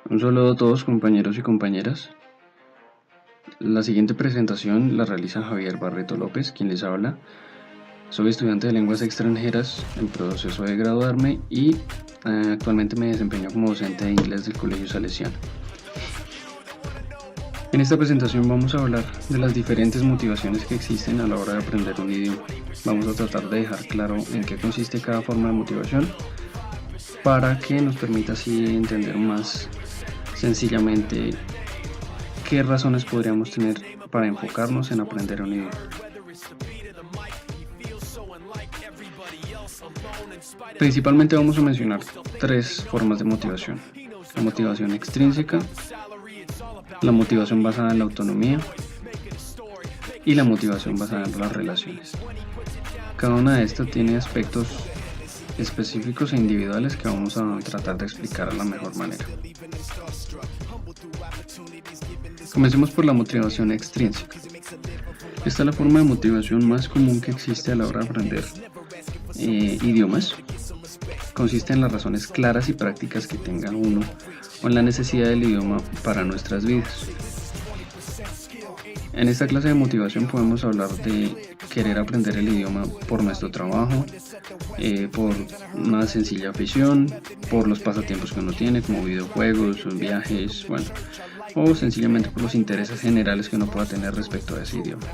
Un saludo a todos compañeros y compañeras. La siguiente presentación la realiza Javier Barreto López, quien les habla. Soy estudiante de lenguas extranjeras en proceso de graduarme y actualmente me desempeño como docente de inglés del Colegio Salesiano. En esta presentación vamos a hablar de las diferentes motivaciones que existen a la hora de aprender un idioma. Vamos a tratar de dejar claro en qué consiste cada forma de motivación para que nos permita así entender más sencillamente qué razones podríamos tener para enfocarnos en aprender un idioma. Principalmente vamos a mencionar tres formas de motivación: la motivación extrínseca, la motivación basada en la autonomía y la motivación basada en las relaciones. Cada una de estas tiene aspectos específicos e individuales que vamos a tratar de explicar de la mejor manera. Comencemos por la motivación extrínseca. Esta es la forma de motivación más común que existe a la hora de aprender idiomas. Consiste en las razones claras y prácticas que tenga uno o en la necesidad del idioma para nuestras vidas. En esta clase de motivación podemos hablar de querer aprender el idioma por nuestro trabajo, por una sencilla afición, por los pasatiempos que uno tiene como videojuegos, viajes, o sencillamente por los intereses generales que uno pueda tener respecto a ese idioma.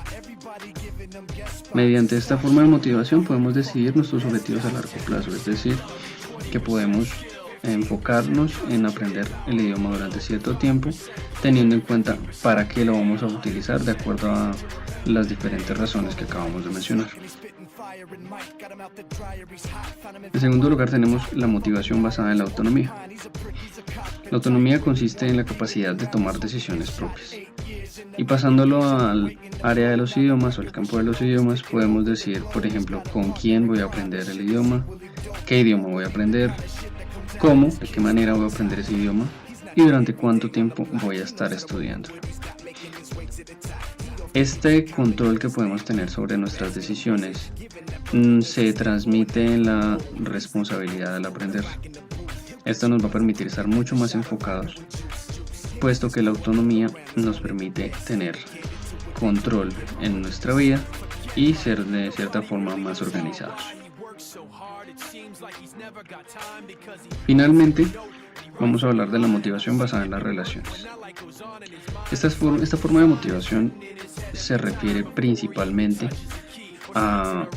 Mediante esta forma de motivación podemos decidir nuestros objetivos a largo plazo, es decir, que podemos enfocarnos en aprender el idioma durante cierto tiempo, teniendo en cuenta para qué lo vamos a utilizar de acuerdo a las diferentes razones que acabamos de mencionar. En segundo lugar tenemos la motivación basada en la autonomía. La autonomía consiste en la capacidad de tomar decisiones propias. Y pasándolo al área de los idiomas o el campo de los idiomas, podemos decir, por ejemplo, con quién voy a aprender el idioma, qué idioma voy a aprender, cómo, de qué manera voy a aprender ese idioma y durante cuánto tiempo voy a estar estudiándolo. Este control que podemos tener sobre nuestras decisiones se transmite en la responsabilidad al aprender. Esto nos va a permitir estar mucho más enfocados, puesto que la autonomía nos permite tener control en nuestra vida y ser de cierta forma más organizados. Finalmente, vamos a hablar de la motivación basada en las relaciones. Esta forma de motivación se refiere principalmente a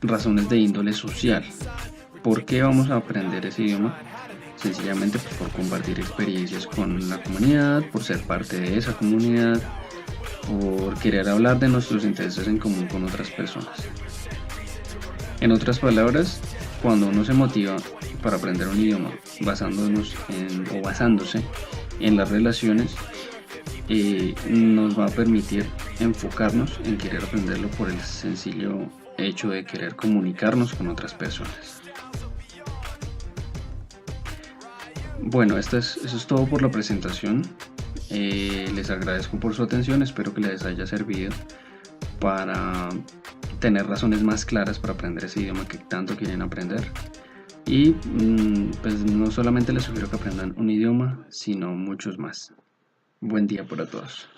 razones de índole social. ¿Por qué vamos a aprender ese idioma? Sencillamente por compartir experiencias con la comunidad, por ser parte de esa comunidad, por querer hablar de nuestros intereses en común con otras personas. En otras palabras, cuando uno se motiva para aprender un idioma basándose en las relaciones, nos va a permitir enfocarnos en querer aprenderlo por el sencillo hecho de querer comunicarnos con otras personas. Bueno, eso es todo por la presentación. Les agradezco por su atención, espero que les haya servido para tener razones más claras para aprender ese idioma que tanto quieren aprender. Y pues no solamente les sugiero que aprendan un idioma, sino muchos más. Buen día para todos.